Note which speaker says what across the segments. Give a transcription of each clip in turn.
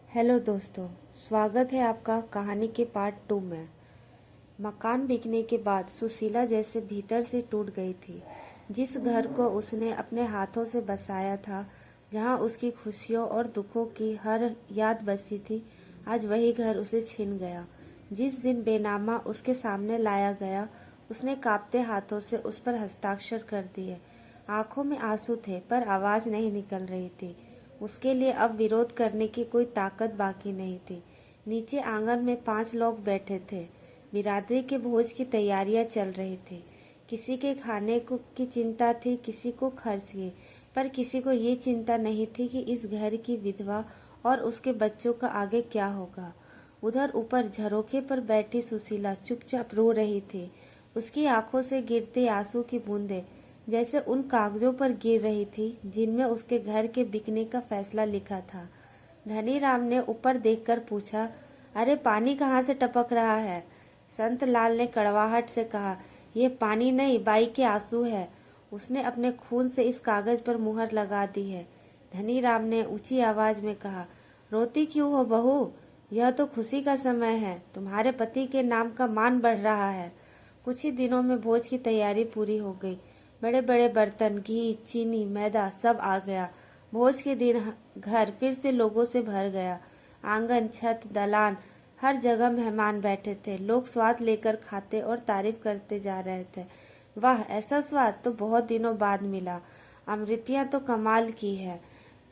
Speaker 1: Hello दोस्तों, स्वागत है आपका कहानी के पार्ट 2 में। मकान बिकने के बाद सुशीला जैसे भीतर से टूट गई थी। जिस घर को उसने अपने हाथों से बसाया था, जहां उसकी खुशियों और दुखों की हर याद बसी थी, आज वही घर उसे छिन गया। जिस दिन बेनामा उसके सामने लाया गया, उसने कांपते हाथों से उस पर हस्ताक्षर कर दिए। आंखों में आंसू थे पर आवाज नहीं निकल रही थी। उसके लिए अब विरोध करने की कोई ताकत बाकी नहीं थी। नीचे आंगन में 5 लोग बैठे थे। बिरादरी के भोज की तैयारियां चल रही थी। किसी के खाने को की चिंता थी, किसी को खर्च की, पर किसी को ये चिंता नहीं थी कि इस घर की विधवा और उसके बच्चों का आगे क्या होगा। उधर ऊपर झरोखे पर बैठी सुशीला चुपचाप रो रही थी। उसकी आंखों से गिरते आंसू की बूंदें जैसे उन कागजों पर गिर रही थी जिनमें उसके घर के बिकने का फैसला लिखा था। धनीराम ने ऊपर देखकर पूछा, अरे पानी कहाँ से टपक रहा है? संत लाल ने कड़वाहट से कहा, ये पानी नहीं, बाई के आंसू है। उसने अपने खून से इस कागज पर मुहर लगा दी है। धनीराम ने ऊंची आवाज में कहा, रोती क्यों हो बहू? यह तो खुशी का समय है। तुम्हारे पति के नाम का मान बढ़ रहा है। कुछ ही दिनों में भोज की तैयारी पूरी हो गई। बड़े बड़े बर्तन, घी, चीनी, मैदा सब आ गया। भोज के दिन घर फिर से लोगों से भर गया। आंगन, छत, दलान, हर जगह मेहमान बैठे थे। लोग स्वाद लेकर खाते और तारीफ करते जा रहे थे। वाह, ऐसा स्वाद तो बहुत दिनों बाद मिला। अमृतियां तो कमाल की है।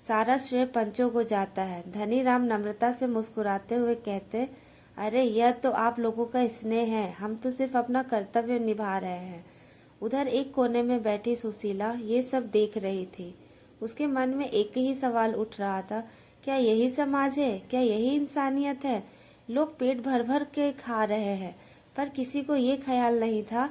Speaker 1: सारा श्रेय पंचों को जाता है। धनीराम नम्रता से मुस्कुराते हुए कहते, अरे यह तो आप लोगों का स्नेह है, हम तो सिर्फ अपना कर्तव्य निभा रहे हैं। उधर एक कोने में बैठी सुशीला ये सब देख रही थी। उसके मन में एक ही सवाल उठ रहा था, क्या यही समाज है? क्या यही इंसानियत है? लोग पेट भर भर के खा रहे हैं, पर किसी को ये ख्याल नहीं था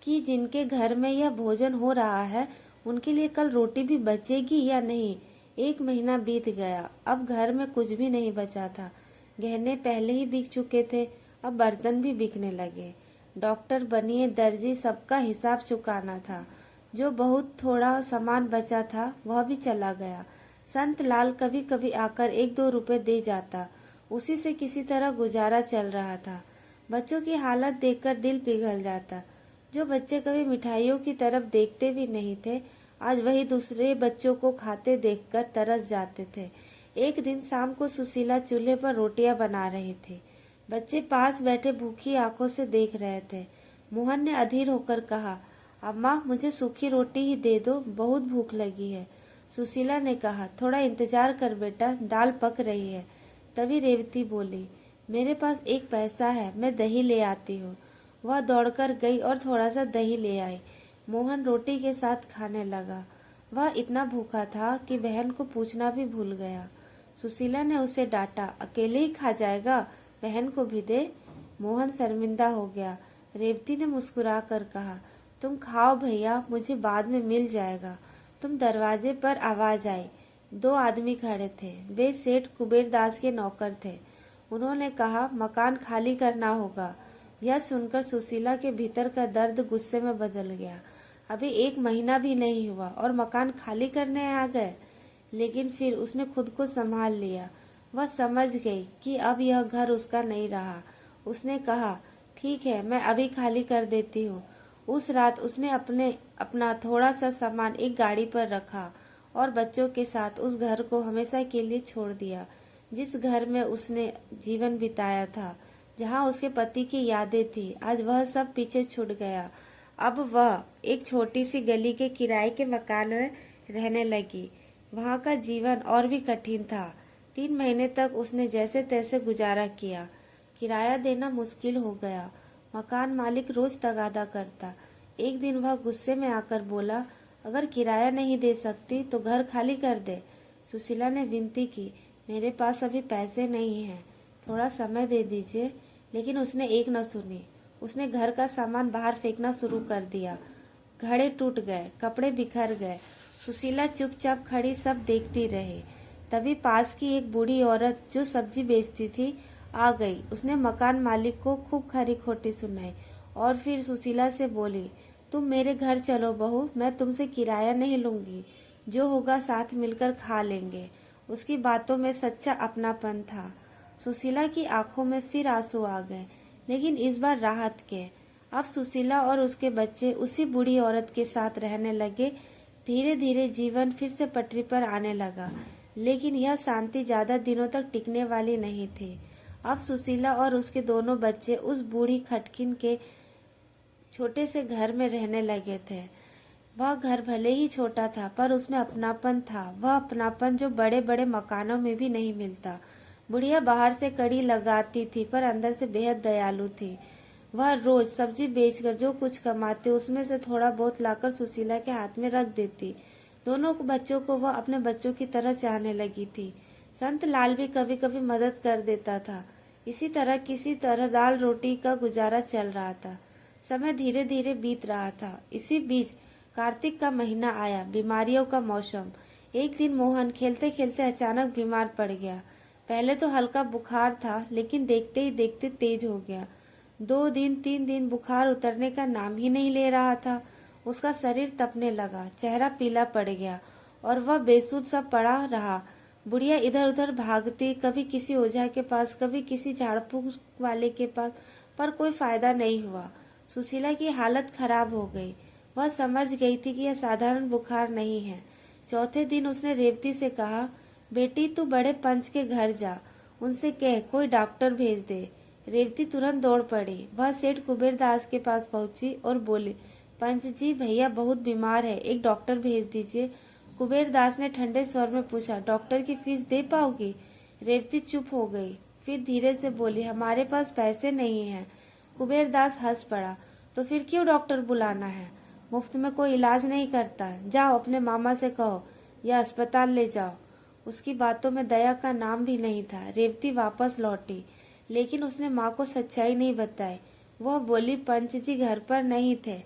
Speaker 1: कि जिनके घर में यह भोजन हो रहा है, उनके लिए कल रोटी भी बचेगी या नहीं। 1 महीना बीत गया, अब घर में कुछ भी नहीं बचा था। गहने पहले ही बिक चुके थे, अब बर्तन भी बिकने लगे। डॉक्टर बनिए, दर्जी, सबका हिसाब चुकाना था। जो बहुत थोड़ा सामान बचा था वह भी चला गया। संत लाल कभी कभी आकर 1-2 रुपए दे जाता, उसी से किसी तरह गुजारा चल रहा था। बच्चों की हालत देखकर दिल पिघल जाता। जो बच्चे कभी मिठाइयों की तरफ देखते भी नहीं थे, आज वही दूसरे बच्चों को खाते देखकर तरस जाते थे। एक दिन शाम को सुशीला चूल्हे पर रोटियां बना रही थी। बच्चे पास बैठे भूखी आंखों से देख रहे थे। मोहन ने अधीर होकर कहा, अम्मा मुझे सूखी रोटी ही दे दो, बहुत भूख लगी है। सुशीला ने कहा, थोड़ा इंतजार कर बेटा, दाल पक रही है। तभी रेवती बोली, मेरे पास एक पैसा है, मैं दही ले आती हूँ। वह दौड़कर गई और थोड़ा सा दही ले आई। मोहन रोटी के साथ खाने लगा। वह इतना भूखा था कि बहन को पूछना भी भूल गया। सुशीला ने उसे डांटा, अकेले ही खा जाएगा, बहन को भी दे। मोहन शर्मिंदा हो गया। रेवती ने मुस्कुरा कर कहा, तुम खाओ भैया, मुझे बाद में मिल जाएगा। तुम दरवाजे पर आवाज आई। 2 आदमी खड़े थे। वे सेठ कुबेर दास के नौकर थे। उन्होंने कहा, मकान खाली करना होगा। यह सुनकर सुशीला के भीतर का दर्द गुस्से में बदल गया। अभी 1 महीना भी नहीं हुआ और मकान खाली करने आ गए। लेकिन फिर उसने खुद को संभाल लिया। वह समझ गई कि अब यह घर उसका नहीं रहा। उसने कहा, ठीक है, मैं अभी खाली कर देती हूँ। उस रात उसने अपना थोड़ा सा सामान एक गाड़ी पर रखा और बच्चों के साथ उस घर को हमेशा के लिए छोड़ दिया, जिस घर में उसने जीवन बिताया था, जहाँ उसके पति की यादें थी। आज वह सब पीछे छूट गया। अब वह एक छोटी सी गली के किराए के मकान में रहने लगी। वहाँ का जीवन और भी कठिन था। 3 महीने तक उसने जैसे तैसे गुजारा किया। किराया देना मुश्किल हो गया। मकान मालिक रोज तगादा करता। एक दिन वह गुस्से में आकर बोला, अगर किराया नहीं दे सकती तो घर खाली कर दे। सुशीला ने विनती की, मेरे पास अभी पैसे नहीं हैं, थोड़ा समय दे दीजिए। लेकिन उसने एक न सुनी। उसने घर का सामान बाहर फेंकना शुरू कर दिया। घड़े टूट गए, कपड़े बिखर गए। सुशीला चुपचाप खड़ी सब देखती रही। तभी पास की एक बूढ़ी औरत जो सब्जी बेचती थी आ गई। उसने मकान मालिक को खूब खरी खोटी सुनाई और फिर सुशीला से बोली, तुम मेरे घर चलो बहू, मैं तुमसे किराया नहीं लूंगी, जो होगा साथ मिलकर खा लेंगे। उसकी बातों में सच्चा अपनापन था। सुशीला की आंखों में फिर आंसू आ गए, लेकिन इस बार राहत के। अब सुशीला और उसके बच्चे उसी बूढ़ी औरत के साथ रहने लगे। धीरे धीरे जीवन फिर से पटरी पर आने लगा, लेकिन यह शांति ज्यादा दिनों तक टिकने वाली नहीं थी। अब सुशीला और उसके दोनों बच्चे उस बूढ़ी खटकिन के छोटे से घर में रहने लगे थे। वह घर भले ही छोटा था, पर उसमें अपनापन था, वह अपनापन जो बड़े बड़े मकानों में भी नहीं मिलता। बुढ़िया बाहर से कड़ी लगाती थी, पर अंदर से बेहद दयालु थी। वह रोज सब्जी बेचकर जो कुछ कमाती उसमें से थोड़ा बहुत लाकर सुशीला के हाथ में रख देती। दोनों बच्चों को वह अपने बच्चों की तरह चाहने लगी थी। संत लाल भी कभी कभी मदद कर देता था। इसी तरह किसी तरह दाल रोटी का गुजारा चल रहा था। समय धीरे धीरे बीत रहा था। इसी बीच कार्तिक का महीना आया, बीमारियों का मौसम। एक दिन मोहन खेलते खेलते अचानक बीमार पड़ गया। पहले तो हल्का बुखार था, लेकिन देखते ही देखते तेज हो गया। 2 दिन 3 दिन बुखार उतरने का नाम ही नहीं ले रहा था। उसका शरीर तपने लगा, चेहरा पीला पड़ गया और वह बेसुध सा पड़ा रहा। बुढ़िया इधर उधर भागती, कभी किसी ओझा के पास, कभी किसी झाड़ फूक वाले के पास, पर कोई फायदा नहीं हुआ। सुशीला की हालत खराब हो गई। वह समझ गई थी कि यह साधारण बुखार नहीं है। चौथे दिन उसने रेवती से कहा, बेटी तू बड़े पंच के घर जा, उनसे कह कोई डॉक्टर भेज दे। रेवती तुरंत दौड़ पड़ी। वह सेठ कुबेर दास के पास पहुंची और बोली, पंच जी भैया बहुत बीमार है, एक डॉक्टर भेज दीजिए। कुबेर दास ने ठंडे स्वर में पूछा, डॉक्टर की फीस दे पाओगी? रेवती चुप हो गई, फिर धीरे से बोली, हमारे पास पैसे नहीं हैं। कुबेर दास हंस पड़ा, तो फिर क्यों डॉक्टर बुलाना है? मुफ्त में कोई इलाज नहीं करता। जाओ अपने मामा से कहो या अस्पताल ले जाओ। उसकी बातों में दया का नाम भी नहीं था। रेवती वापस लौटी, लेकिन उसने माँ को सच्चाई नहीं बताई। वह बोली, पंच जी घर पर नहीं थे।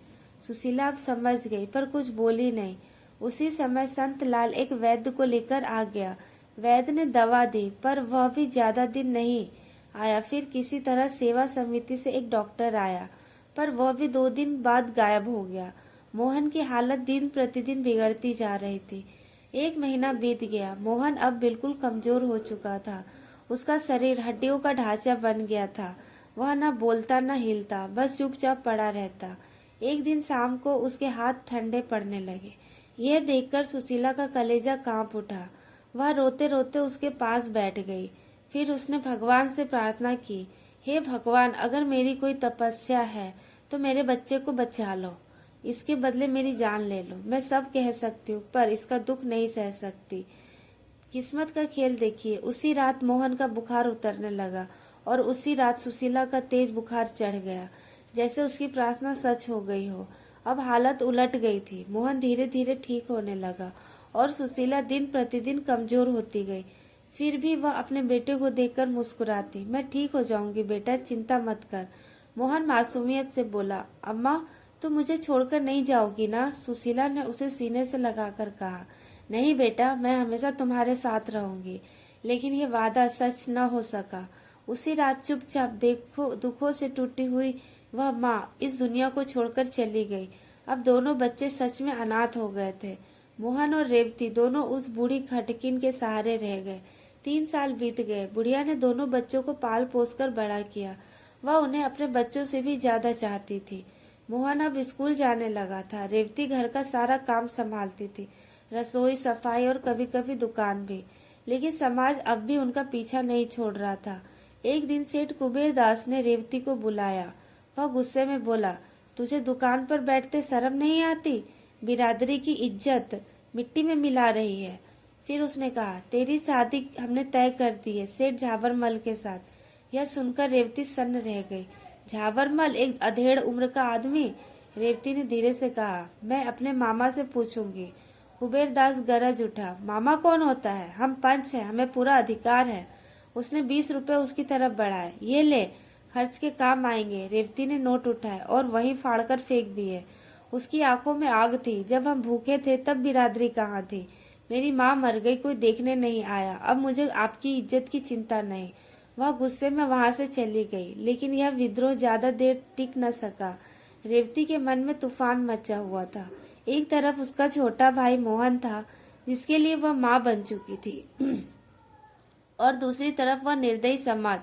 Speaker 1: सुशीला अब समझ गई, पर कुछ बोली नहीं। उसी समय संत लाल एक वैद्य को लेकर आ गया। वैद्य ने दवा दी, पर वह भी ज्यादा दिन नहीं आया। फिर किसी तरह सेवा समिति से एक डॉक्टर आया, पर वह भी 2 दिन बाद गायब हो गया। मोहन की हालत दिन प्रतिदिन बिगड़ती जा रही थी। 1 महीना बीत गया। मोहन अब बिल्कुल कमजोर हो चुका था। उसका शरीर हड्डियों का ढांचा बन गया था। वह न बोलता न हिलता, बस चुपचाप पड़ा रहता। एक दिन शाम को उसके हाथ ठंडे पड़ने लगे। यह देखकर सुशीला का कलेजा कांप उठा। वह रोते रोते उसके पास बैठ गई। फिर उसने भगवान से प्रार्थना की, हे भगवान, अगर मेरी कोई तपस्या है तो मेरे बच्चे को बचा लो, इसके बदले मेरी जान ले लो। मैं सब कह सकती हूँ, पर इसका दुख नहीं सह सकती। किस्मत का खेल देखिए। उसी रात मोहन का बुखार उतरने लगा और उसी रात सुशीला का तेज बुखार चढ़ गया, जैसे उसकी प्रार्थना सच हो गई हो। अब हालत उलट गई थी। मोहन धीरे धीरे ठीक होने लगा और सुशीला दिन प्रतिदिन कमजोर होती गई। फिर भी वह अपने बेटे को देखकर मुस्कुराती। मैं ठीक हो जाऊंगी बेटा, चिंता मत कर। मोहन मासूमियत से बोला, अम्मा तुम मुझे छोड़कर नहीं जाओगी ना? सुशीला ने उसे सीने से लगाकर कहा, नहीं बेटा, मैं हमेशा तुम्हारे साथ रहूंगी। लेकिन ये वादा सच न हो सका। उसी रात चुपचाप देखो दुखों से टूटी हुई वह माँ इस दुनिया को छोड़कर चली गई। अब दोनों बच्चे सच में अनाथ हो गए थे। मोहन और रेवती दोनों उस बूढ़ी खटकिन के सहारे रह गए। 3 साल बीत गए। बुढ़िया ने दोनों बच्चों को पाल पोस कर बड़ा किया। वह उन्हें अपने बच्चों से भी ज्यादा चाहती थी। मोहन अब स्कूल जाने लगा था। रेवती घर का सारा काम संभालती थी, रसोई, सफाई और कभी कभी दुकान भी। लेकिन समाज अब भी उनका पीछा नहीं छोड़ रहा था। एक दिन सेठ कुबेर दास ने रेवती को बुलाया। वह गुस्से में बोला, तुझे दुकान पर बैठते शर्म नहीं आती? बिरादरी की इज्जत मिट्टी में मिला रही है। फिर उसने कहा, तेरी शादी हमने तय कर दी है सेठ झाबरमल के साथ। यह सुनकर रेवती सन्न रह गई। झाबरमल, एक अधेड़ उम्र का आदमी? रेवती ने धीरे से कहा, मैं अपने मामा से पूछूंगी। कुबेर दास गरज उठा, मामा कौन होता है? हम पंच हैं, हमें पूरा अधिकार है। उसने 20 रुपए उसकी तरफ बढ़ाए। ये ले, खर्च के काम आएंगे। रेवती ने नोट उठाए और वहीं फाड़कर फेंक दिए। उसकी आंखों में आग थी। जब हम भूखे थे तब बिरादरी कहाँ थी? मेरी माँ मर गई, कोई देखने नहीं आया। अब मुझे आपकी इज्जत की चिंता नहीं। वह गुस्से में वहां से चली गई। लेकिन यह विद्रोह ज्यादा देर टिक न सका। रेवती के मन में तूफान मचा हुआ था। एक तरफ उसका छोटा भाई मोहन था, जिसके लिए वह माँ बन चुकी थी। और दूसरी तरफ वह निर्दयी समाज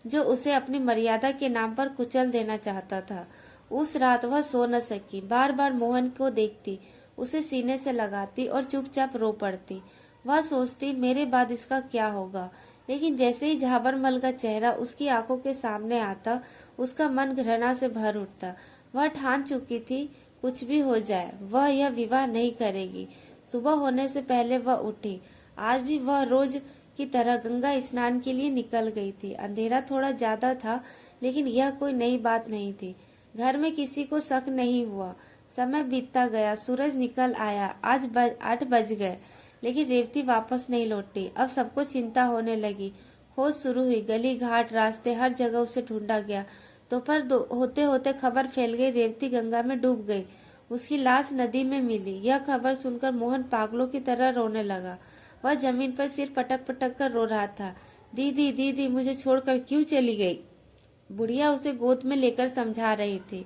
Speaker 1: जो उसे अपनी मर्यादा के नाम पर कुचल देना चाहता था। उस रात वह सो न सकी। बार बार मोहन को देखती, उसे सीने से लगाती और चुपचाप रो पड़ती। वह सोचती, मेरे बाद इसका क्या होगा। लेकिन जैसे ही झाबरमल का चेहरा उसकी आंखों के सामने आता, उसका मन घृणा से भर उठता। वह ठान चुकी थी, कुछ भी हो जाए वह यह विवाह नहीं करेगी। सुबह होने से पहले वह उठी। आज भी वह रोज की तरह गंगा स्नान के लिए निकल गई थी। अंधेरा थोड़ा ज्यादा था, लेकिन यह कोई नई बात नहीं थी। घर में किसी को शक नहीं हुआ। समय बीतता गया, सूरज निकल आया। आज 8 बज गए, लेकिन रेवती वापस नहीं लौटी। अब सबको चिंता होने लगी। खोज शुरू हुई। गली घाट रास्ते हर जगह उसे ढूंढा गया। दोपहर होते होते खबर फैल गई, रेवती गंगा में डूब गई। उसकी लाश नदी में मिली। यह खबर सुनकर मोहन पागलों की तरह रोने लगा। वह जमीन पर सिर पटक पटक कर रो रहा था। दीदी दीदी, मुझे छोड़कर क्यों चली गई। बुढ़िया उसे गोद में लेकर समझा रही थी,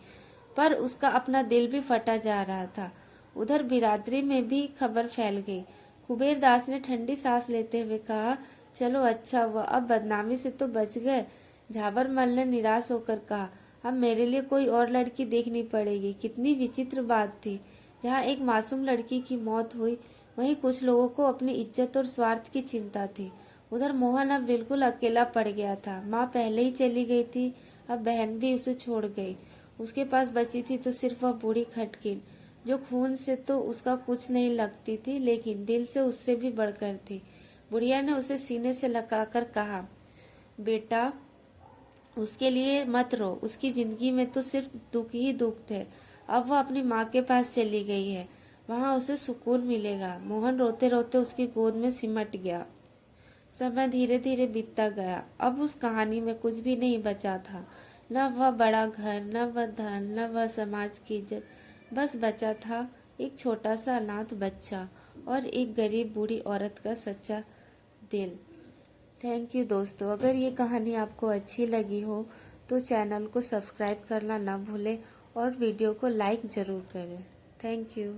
Speaker 1: पर उसका अपना दिल भी फटा जा रहा था। उधर बिरादरी में भी खबर फैल गई। कुबेर दास ने ठंडी सांस लेते हुए कहा, चलो अच्छा हुआ, अब बदनामी से तो बच गए। झाबरमल ने निराश होकर कहा, अब मेरे लिए कोई और लड़की देखनी पड़ेगी। कितनी विचित्र बात थी। जहाँ एक मासूम लड़की की मौत हुई, वहीं कुछ लोगों को अपनी इज्जत और स्वार्थ की चिंता थी। उधर मोहन अब बिल्कुल अकेला पड़ गया था। माँ पहले ही चली गई थी, अब बहन भी उसे छोड़ गई। उसके पास बची थी तो सिर्फ वह बूढ़ी खटकिन, जो खून से तो उसका कुछ नहीं लगती थी, लेकिन दिल से उससे भी बढ़कर थी। बुढ़िया ने उसे सीने से लगाकर कहा, बेटा उसके लिए मत रो, उसकी जिंदगी में तो सिर्फ दुख ही दुख थे। अब वह अपनी माँ के पास चली गई है, वहाँ उसे सुकून मिलेगा। मोहन रोते रोते उसकी गोद में सिमट गया। समय धीरे धीरे बीतता गया। अब उस कहानी में कुछ भी नहीं बचा था। न वह बड़ा घर, न वह धन, न वह समाज की इज्जत। बस बचा था एक छोटा सा अनाथ बच्चा और एक गरीब बूढ़ी औरत का सच्चा दिल। थैंक यू दोस्तों। अगर ये कहानी आपको अच्छी लगी हो तो चैनल को सब्सक्राइब करना ना भूलें और वीडियो को लाइक ज़रूर करें। Thank you.